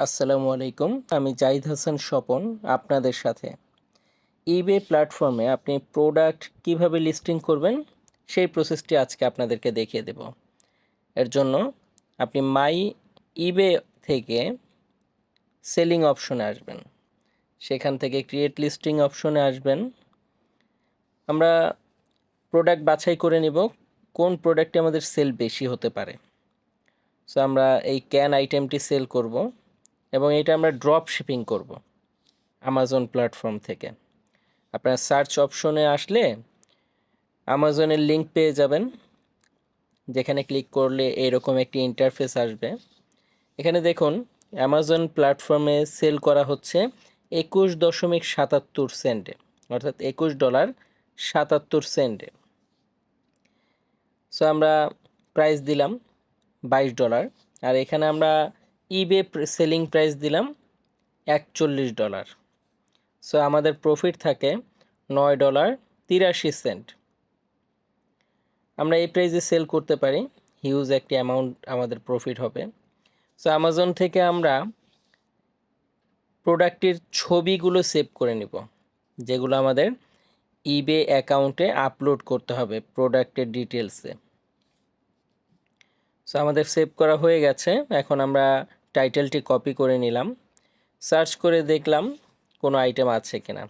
আসসালামু আলাইকুম। আমি জাহিদ হাসান স্বপন আপনাদের সাথে। ইবে প্ল্যাটফর্মে আপনি প্রোডাক্ট কিভাবে লিস্টিং করবেন সেই প্রসেসটি আজকে আপনাদেরকে দেখিয়ে দেব। এর জন্য আপনি মাই ইবে থেকে সেলিং অপশনে আসবেন। সেখান থেকে ক্রিয়েট লিস্টিং অপশনে আসবেন। আমরা প্রোডাক্ট বাছাই করে নিব কোন প্রোডাক্টে আমাদের সেল বেশি হতে পারে। সো আমরা এই ক্যান আইটেমটি সেল করব এবং এটা আমরা ড্রপ শিপিং করব আমাজন প্ল্যাটফর্ম থেকে। আপনার সার্চ অপশনে আসলে আমাজনের লিঙ্ক পেয়ে যাবেন, যেখানে ক্লিক করলে এরকম একটি ইন্টারফেস আসবে। এখানে দেখুন অ্যামাজন প্ল্যাটফর্মে সেল করা হচ্ছে 21.77 সেন্টে, অর্থাৎ $21.77। সো আমরা প্রাইস দিলাম $22, আর এখানে আমরা ইবে সেলিং প্রাইস দিলাম $41। সো আমাদের প্রফিট থাকে $9.83। আমরা এই প্রাইসে সেল করতে পারি, হিউজ একটি অ্যামাউন্ট আমাদের প্রফিট হবে। সো আমাজন থেকে আমরা প্রোডাক্টের ছবিগুলো সেভ করে নিব, যেগুলো আমাদের ইবে অ্যাকাউন্টে আপলোড করতে হবে প্রোডাক্টের ডিটেলসে। সো আমাদের সেভ করা হয়ে গেছে। এখন আমরা টাইটেলটি কপি করে নিলাম, সার্চ করে দেখলাম কোনো আইটেম আছে কিনা।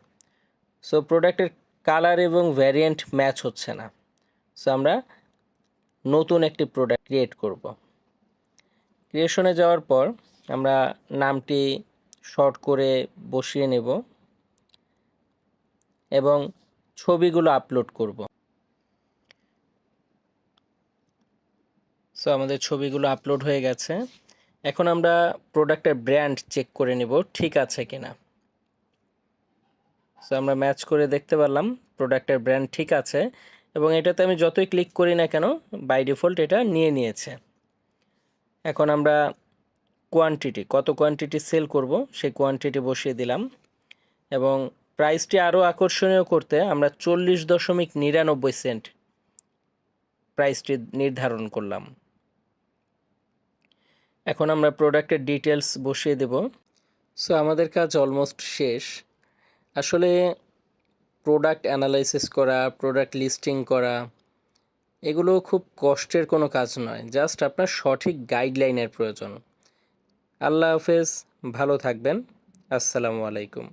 সো প্রোডাক্টের কালার এবং ভ্যারিয়েন্ট ম্যাচ হচ্ছে না। সো আমরা নতুন একটি প্রোডাক্ট ক্রিয়েট করব। ক্রিয়েশনে যাওয়ার পর আমরা নামটি শর্ট করে বসিয়ে নেব এবং ছবিগুলো আপলোড করব। সো আমাদের ছবিগুলো আপলোড হয়ে গেছে। এখন আমরা প্রোডাক্টের ব্র্যান্ড চেক করে নেব ঠিক আছে কিনা। সো আমরা ম্যাচ করে দেখতে পারলাম প্রোডাক্টের ব্র্যান্ড ঠিক আছে, এবং এটাতে আমি যতই ক্লিক করি না কেন বাই ডিফল্ট এটা নিয়ে নিয়েছে। এখন আমরা কত কোয়ান্টিটি সেল করব সেই কোয়ান্টিটি বসিয়ে দিলাম, এবং প্রাইসটি আরও আকর্ষণীয় করতে আমরা 40.99 সেন্ট প্রাইসটি নির্ধারণ করলাম। এখন আমরা প্রোডাক্টের ডিটেলস বসিয়ে দেব। সো আমাদের কাজ অলমোস্ট শেষ। আসলে প্রোডাক্ট অ্যানালাইসিস করা, প্রোডাক্ট লিস্টিং করা, এগুলো খুব কষ্টের কোনো কাজ নয়, জাস্ট আপনার সঠিক গাইডলাইনের প্রয়োজন। আল্লাহ হাফেজ, ভালো থাকবেন। আসসালামু আলাইকুম।